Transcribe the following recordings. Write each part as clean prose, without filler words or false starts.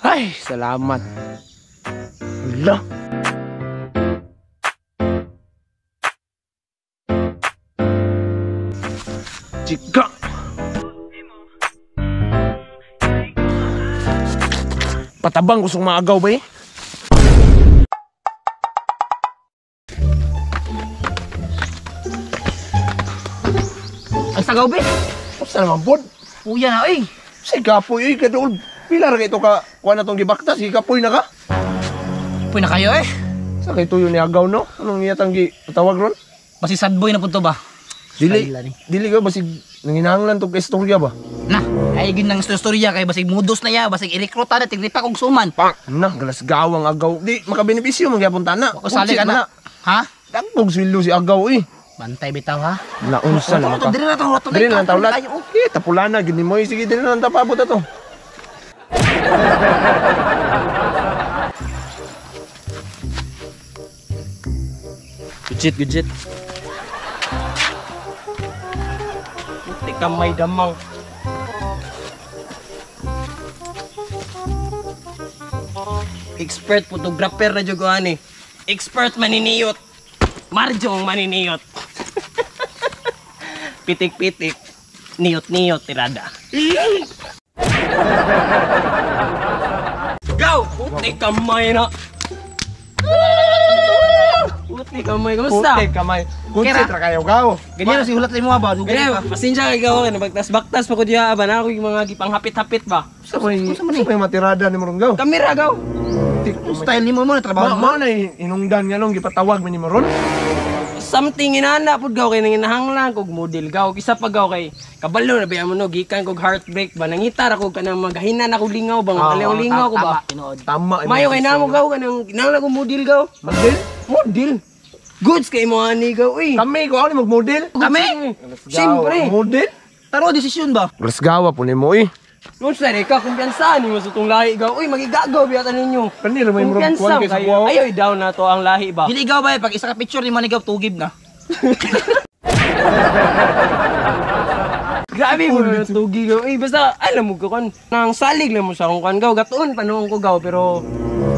Ay, salamat. Wala. Chika. Patabang gustong maagaw ba eh? Ang sagaw, be. Basta naman, bod. Puya na, eh. Si Kapoy, kadol. Pilar ka ito ka, kuha na itong gibakta, si Kapoy na ka. Puy na kayo, eh. Sa kay tuyo ni agaw, no? Anong iyatang tawag ron? Basi sad boy na po to ba? Dili, Style, dili ka basig nanginahanglan itong istorya ba? Na, ay gin ng storya kay basig mudos na ya, basig i-recruita na, tigripa kong suman. Na, galas gawang agaw. Di, makabenepisyo, magyapon tana. Kasali ka na. Ha? Dagbog swilo si agaw, eh. Bantay bitaw, ha? Naunsa naman ka. Dire na itong roto. Dire na lang tawlat. Okay, tapulana, gini mo. Sige, dire na lang tapabot ito. Gujit, gujit. Puti kamay damang. Expert photographer na dyan ani. Expert maniniyot. Marjong maniniyot. Pitik-pitik. Niyot-niyot tirada. Go! Puti kamay na. Puti kamay, kamusta? Puti kamay. Kunsit ra kayo, gaw. Ganyan si hulat sa mo ba? Dugay Ganyan, pa. pasensya kay gawa na bagtas-bagtas pa ko diya ba na ako yung mga gipanghapit-hapit ba. Sa may matirada ni Morong gaw. Kamera gaw. Style ni mo na trabaho mo. Mao na inungdan nga long gipatawag man ni Moron. Something inana pud gaw kay nanginahanglan kog model gaw kisa pa gaw kay kabalo na biya mo no gikan kog heartbreak ba nangitar ako kanang maghahinan ako lingaw bang lingaw ko ba. Tama. Mayo kay namo gaw kanang kinahanglan ko model gaw. Model? Model. Goods kay mo ani gaw uy. Kami ko ani magmodel. Kami. Siyempre. Model? Taro desisyon ba? Galas gawa po ni mo eh. Noon sa ka kumpiyansa ni mo sa tong lahi gaw. Uy magigagaw biya ninyo. Kanila may Morong Kumpiyansa kuwan kay sa kayo. kuwaw. Ayoy down na to ang lahi ba. Dili ikaw ba pag isa ka picture ni manigaw tugib na. Grabe mo na tugi gaw. Eh, basta alam mo ko kan. Nang salig lang mo sa akong kan gaw. Gatuon panoon ko gaw pero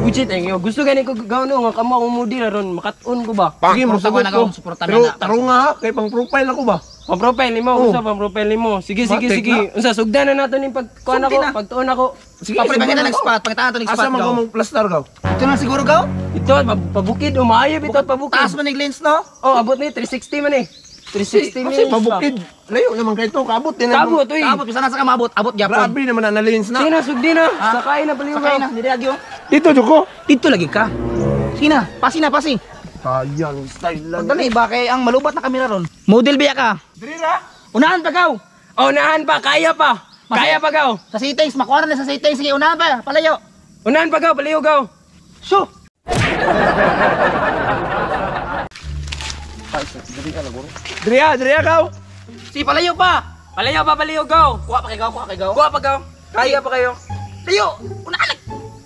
Ujit ay gusto gani ko gaw no nga kamo akong model ron makatuon ko ba. Sige mo Suporta sagot ko na ko. gaw, suporta Pero na. taro nga ha, kay pang profile ako ba? Pang profile mo, Oh. usa pang profile mo. Sige sige Matik sige. na. Unsa sugdan na nato ning pagkuan ako, Sugdi na. pagtuon ako. Sige, Papalitan subukan kita ng ako. spot, pangitaan to ng spot Asa man ko gaw. mong plaster gaw? Ito na siguro gaw. Ito pabukid umayo bitaw pabukid. Taas man ng lens no. Oh, abot ni 360 man eh. 360 Kasi minutes. pabukid. Layo naman kay to, kabot din. Kabot uy. Abot bisa na sa kamabot, abot gyapon. Grabe naman na lens na. Sina sugdi na. Sakay na paliw Sakay gaw. na, diri agyo. Dito Joko. Dito lagi ka. Sina, pasi na pasi. Kaya ng style lang. Dali ba kay ang malubat na kamera ron. Model biya ka. Diri ra. Unahan pa gaw. Oh, nahan pa, kaya pa. Kaya pa gaw. Sa settings, makuha na sa settings. Sige, unahan pa. Palayo. Unahan pa gaw, paliw gaw. So. Dria gaw. Si palayo pa. Palayo pa, paliw gaw. Kuha pa kay gaw, kuha kay gaw. Kuha pa gaw. Kaya pa kayo. Layo. Unahan.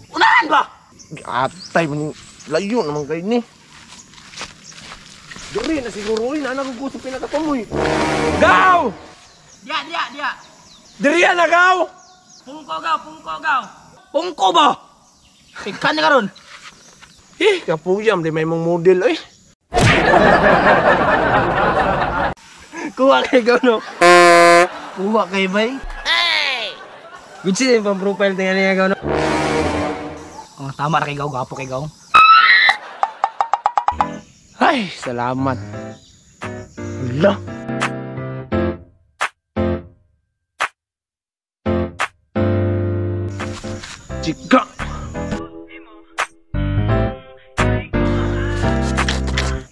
Unahan ba? Atay man yung layo naman kayo ni. Diri na siguro na anak ko gusto pinakatumoy. Gaw! Dia. Dria na gaw! Pungko gaw. Pungko ba? Pikan ka ron. Kapuyam di may mong model eh. Kuha kay gaw no. Kuha kay bay. Good shit yung pang-profile tingnan niya gaw no. Oh, tama ra kay gaw, gapo kay gaw. Ay, salamat. Wala. Chika.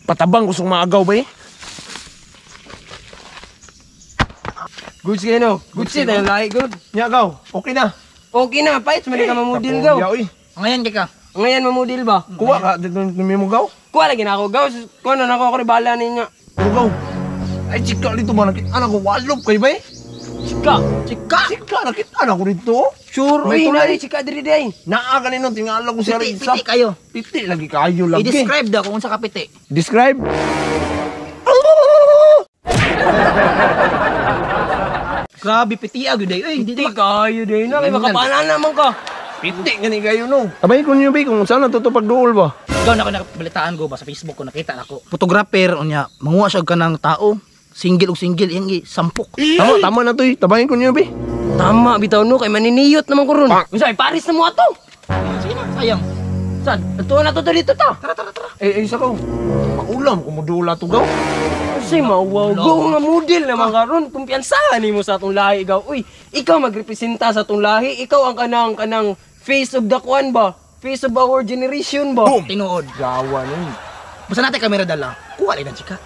Patabang gustong maagaw ba eh? Good shit no. Good shit yung lahi good. Nya gaw, okay na. Okay na, pahit man ka mamudil gaw. Kapuya, oy. Ngayon kay ka. Ngayon mamudil ba? Kuha ka dito ni mo gaw. Kuha lagi na ako gaw. Kuha na ako bala ninyo. Pero gaw. Ay chika dito ba nakita anak ko walop kay ba eh? Chika. Chika nakita anak ko dito. Sure, May uy, tulay. nari chika diri day. Naa kanino tingala ko siya Piti, sa piti kayo. piti lagi kayo lagi. I-describe daw kung unsa ka piti. Describe. Grabe piti agyo day. Uy, Hindi kayo day na. Kaya makapanan naman ka. Piti gani kayo no. Tabay ko niyo bi kung saan natutupag duol ba. Ikaw na ako nakabalitaan ko ba sa Facebook ko nakita nako. Photographer unya manguha siya ka ng tao. Single yang sampok. Tama na to eh. Tabayin ko niyo bi. Tama bitaw no kay maniniyot naman ko ron. Unsay Paris na mo ato? Sige na, sayang. Saan? Ato na to dito ta. Tara. Isa ko. Paulam kung modula to gaw. Kasi mawaw go nga model naman karon. Kumpiyansahan nimo sa atong lahi gaw. Uy, ikaw magrepresenta sa atong lahi. Ikaw ang kanang face of the kwan ba? Face of our generation ba? Boom! Tinuod. Gawa nun. Basta natin kamera dala. Kuha rin ang chika.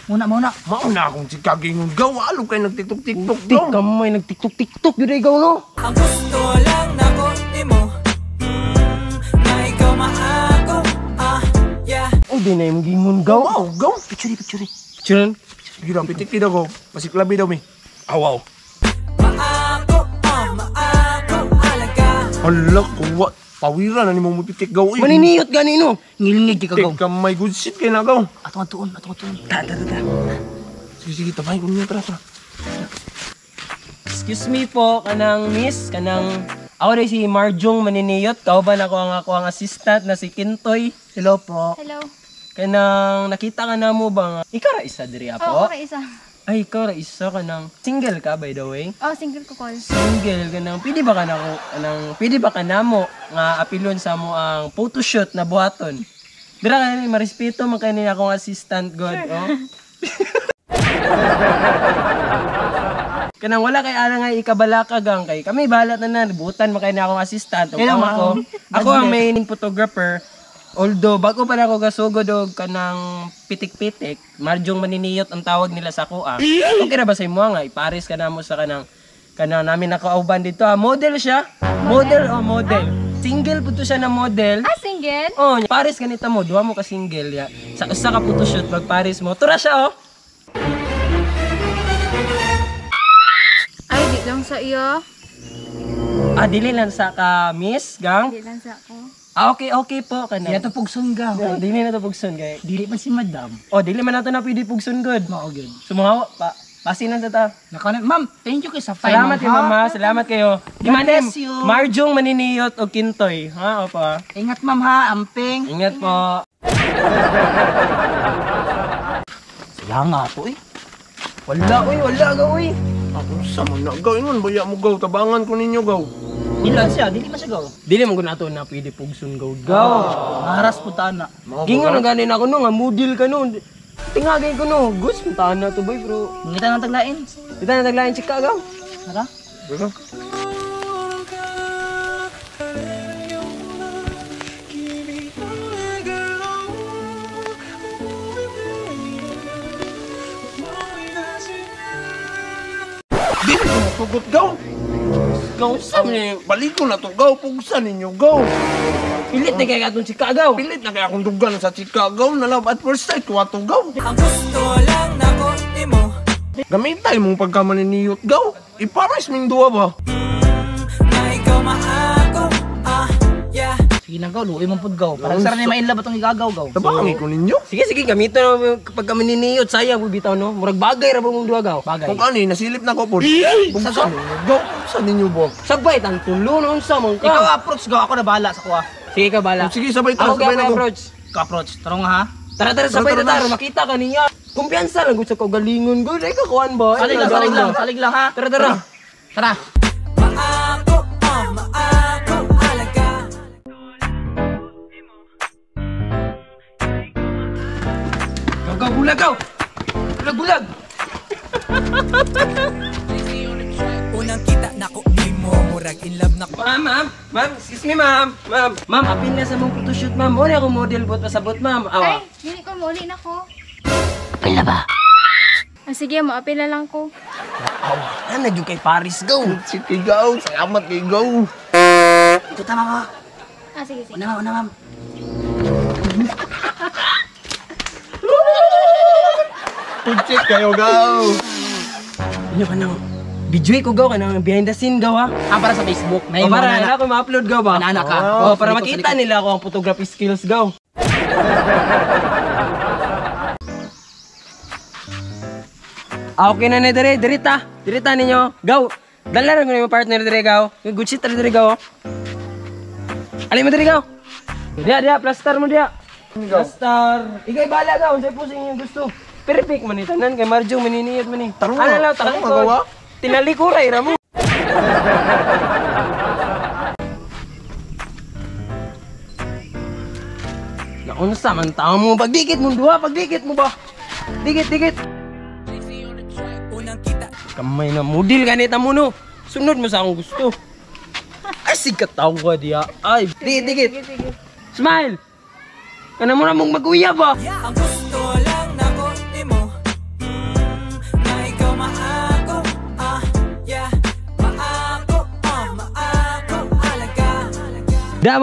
Muna. Mauna akong sikaging gaw. Alo kayo nagtiktok-tiktok Di gaw. kamay nagtiktok-tiktok yun ikaw no. Ang gusto lang nako nimo na ikaw maako yeah. Oh di na yung gingon gaw. Wow, gaw. Picture. Chiron. Sige daw, pitik daw gaw. Pasiklabi daw mi. Awaw. Maako alaga. Hala, kuwa. Pawira na ni mo pitik gaw. Maniniyot ganino. Ngilingig ka gaw. Tik ka may good shit kayo na gaw. Atong tuon. Ta. Sige, tabayin ko niyo. Tara. Excuse me po, kanang miss, kanang ako rin si Marjong Maniniyot. Kauban ako ang assistant na si Kintoy. Hello po. Hello. Kanang nakita ka na mo ba nga? Ikaw ra isa diri Oo, apo? okay, isa. Ay, ikaw ra isa kanang single ka by the way. Oh, single ko call. Single kanang pwede ba ka na ko pwede ba ka namo nga apilon sa mo ang photoshoot na buhaton? Dira ka ni marespeto man kay ni akong assistant god, oh. Kanang wala kay ana nga ikabalaka gang kay kami bahala na butan man kay ni akong assistant ug ako ang main photographer. Although bago pa na ako gasugod og kanang pitik-pitik, Marjong Maniniyot ang tawag nila sa kuha. Okay ra ba sa imo nga ipares ka namo sa kanang namin nakauban dito. Model siya. Model. Single puto siya na model. Ah, single? Oh, pares ganito mo, duha mo ka single ya. Sa usa ka photoshoot magpares mo. Tura siya oh. Ay, di lang sa iyo. Dili lang sa ka miss gang. Di lang sa ako. Okay po kana. Yato pugsun ga. Dili na to pugson kay. Dili man si madam. Oh, dili man nato na pwede pugson good. Mao gyud. Sumahawa pa. Pasinan ta. Nakanan, ma'am. Thank you kay sa time. Salamat kayo, mama. Salamat kayo. Gimanem, bless you. Marjong Maniniyot o Kintoy. Ha, opa. Ingat ma'am ha, amping. Ingat po. Sila nga po eh. Wala ga, uy. Ako sa man na gaw. Ingon, baya mo gaw. Tabangan ko ninyo gaw. Ilan siya, dili man siya gaw. Dili man ko nato na pwede pugson gaw. Haras po tana. Gingon na ganin ako no, nga model ka no. Tingagay ko no. Gus, puntahan na to boy, bro. Ngita nang taglain. Dito na taglayan chika gaw. Naka? Bro. Dili ko matugot gaw. Gaw, sa mo Balik ko na to gaw. Pugsan ninyo gaw. pilit na kaya katong chika gaw. Pilit na kaya akong dugan sa chika gaw. Na love at first sight. Kuha to gaw. Ang gusto lang nako nimo Gamitay mong pagkamaniniyot gaw. Ipares ming duwa ba? na ikaw maako yeah. Sige na gaw, luoy man pud gaw. Parang sara na mainlove atong igagaw gaw. Tabangan ko ninyo. Sige, gamiton na kapag kami niniyot. Sayang, bitaw no. Murag bagay ra ba mong duwa gaw? Bagay. Kung kani, nasilip na ko po. Bugsan ninyo gaw. Bugsan ninyo ba? Sabay, tang tulo na unsa mong Ikaw ka. approach gaw, ako na bahala sa kuha. Sige ka bala. Sige, sabay Ako sabay ka na ko. approach. Ka-approach, tarong ha. Tara, sabay Tara, na tara. taro. Makita ka niya. Kumpiyansa lang gusto ko galingon. Good, ay kakuan ba? Salig lang ha. Tara. Tara. Maako alaga. Bulag. Unang kita nako nimo murag in love nako. Ma'am, excuse me, ma'am. Ma'am, apil na sa mong photoshoot, ma'am. Muna ako model bot pasabot, ma'am. Ay, dili ko muli na ko. Apil na ba? Ah, sige, maapil na lang ko. Ano yung kay Paris, go. Sige gaw. Salamat kay gaw. Ito tama ka. Ah, sige. Una ma'am. Pugsit kayo gaw. Inyo ka nang Video ko gaw kanang behind the scene gaw ha. Para sa Facebook. O para na ako ma-upload gaw ba? Ana ka. Oh, para makita nila ako ang photography skills gaw. Okay na dire, dirita ninyo. Gaw. Dala ra mo partner dire gaw. Good shit dire gaw. Ali mo dire gaw. Dia plaster mo dia. Plaster. Igay bala gaw, unsay pusing yung gusto. Perfect man itanan kay Marjo maniniyot man ni. Ano law tagawa? Tinali ko ray ra mo. Naunsa man tao mo pagdikit mo duha, pagdikit mo ba? Dikit. Unang kita Kamay na model ganita mo no. Sunod mo sa akong gusto. Ay sikat tao ko dia. Ay, dikit. Smile. Kana mo na mong mag-uya ba? Ang gusto lang nako nimo na ikaw maako yeah maako alaga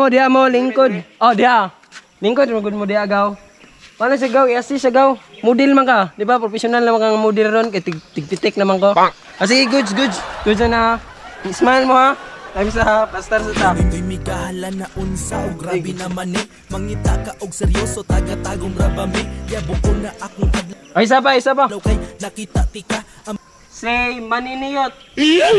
Dia mo lingkod. Oh, dia. Lingkod magud mo dia gaw. Paano siya gaw? I-assist siya gaw. Model man ka. Di ba? Professional naman kang model ron. Kaya tigpitik naman ko. Sige, goods. Goods na. Smile mo ha. Time sa plaster sa ta. Ito'y migahala na unsa o grabe naman mangita ka og seryoso taga-tagong rabami yabo ko na akong adlaw Ay, isa pa. kay nakita tika ang Say, maniniyot.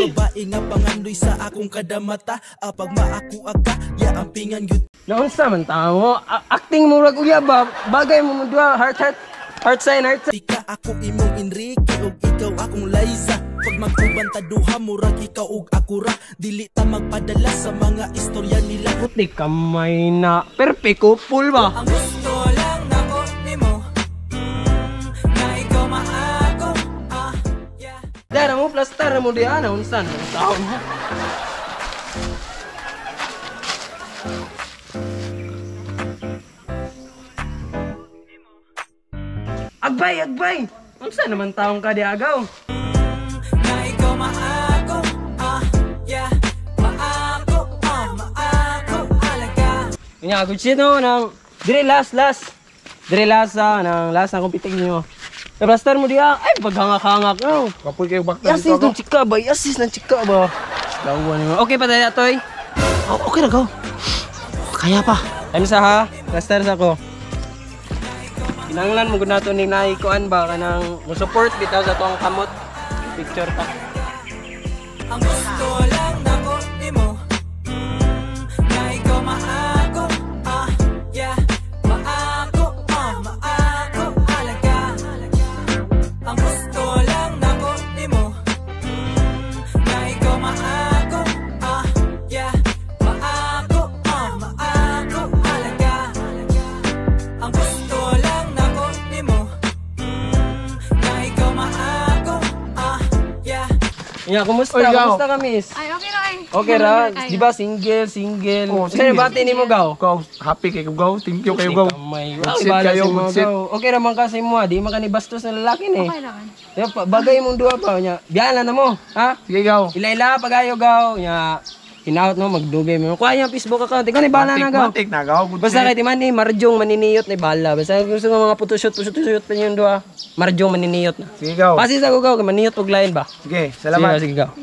babae nga pangandoy sa akong kada mata apag maaku ka ya ang pingan gyud Naunsa man tao. Acting mo rag uya ba? Bagay mo mo duha. Heart sign. tika ako imong Enrique ug ikaw akong Liza pag magkuban ta duha murag ikaw ug ako ra dili ta magpadala sa mga istorya nila Puti kamay na. Perfect couple ba? ang gusto lang nako nimo na ikaw maako yeah Dara mo plaster mo diha. Naunsa na tao mo. Agbay! Unsa naman taong ka di agaw? na ikaw maako yeah maako alaga Kanya good shit no nang dire last nang last na competing niyo. Plaster mo diha. Ay paghangak-hangak no. Kapoy kayo bakta Yasis ng chika ba? Lawan mo. Okay pa tayo toy. Okay na, go. Kaya pa. Ano sa ha? Plaster sa ko. Kinanglan mo gud nato ning naikuan ba kanang mo support bitaw sa tuang kamot. Picture pa. ang gusto lang nako nimo na ikaw maako yeah maako alaga ang gusto lang nako nimo na ikaw maako yeah maako alaga ang gusto lang nako nimo na ikaw maako yeah Ya, kumusta? Oy, gaw. Kumusta ka, miss? Ay, okay na ay. Okay ra, Kayo. di ba single? Oh, Sino single. bati nimo gaw? Ikaw, happy kayo gaw. Thank you kayo gaw. May Good shit kayo, good shit. Okay ra man kasi mo, di man ka ni bastos na lalaki ni. Okay lang. Ya, bagay mong duha pa nya. Biyanan na mo, ha? Sige gaw. Ila pagayo gaw nya. Hinaut no magdugay mo. Kuha yung Facebook account. Ikaw ni bala na gaw. Matik na gaw. Good Basta shit. kay timan ni Marjong maniniyot ni bala. Basta gusto nga mga photoshoot pa yung duha. Marjong maniniyot na. Sige gaw. Pasi sa ko gaw, maniyot og lain ba? Sige, salamat. Sige gaw.